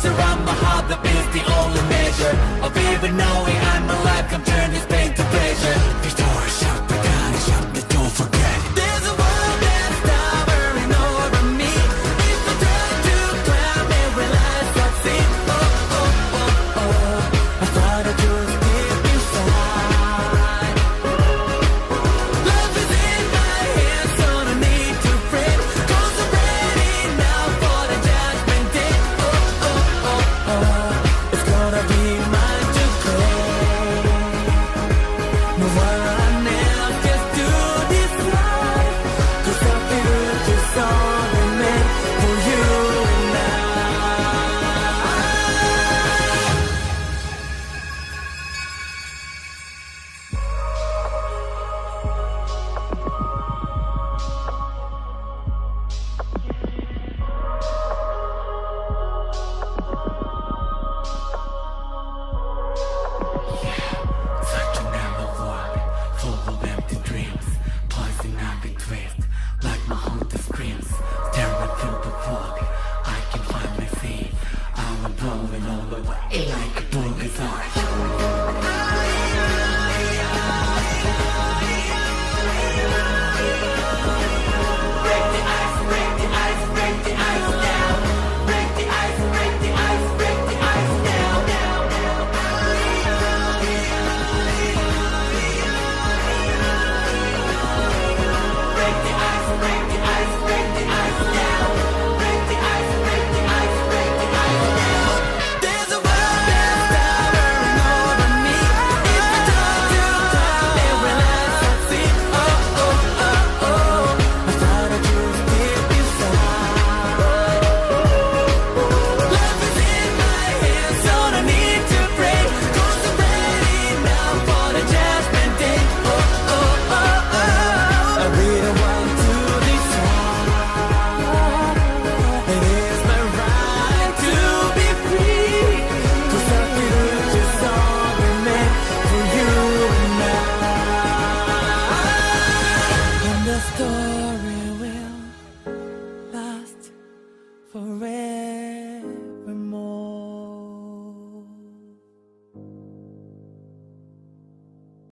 pressure on my heart, the beat's the only measure of even knowing I'm alive. Come turn this pain to pleasure. Before I shut the gun, shut me, don't forget. There's a world that's towering over me. If I try to climb it, will I succeed? Oh, oh, oh, oh, I thought I just deep inside. Love is in my hands, so no need to fret. 'Cause I'm ready now for the judgment day. Oh, oh, oh, oh, it's gonna be mine to claim. No one else gets to decide. 'Cause I feel just only meant for you and I. Such a narrow world, full of empty dreams, poison ivy twist, like my hunter screams. Staring through the fog, I can finally see I'm blowing all the way.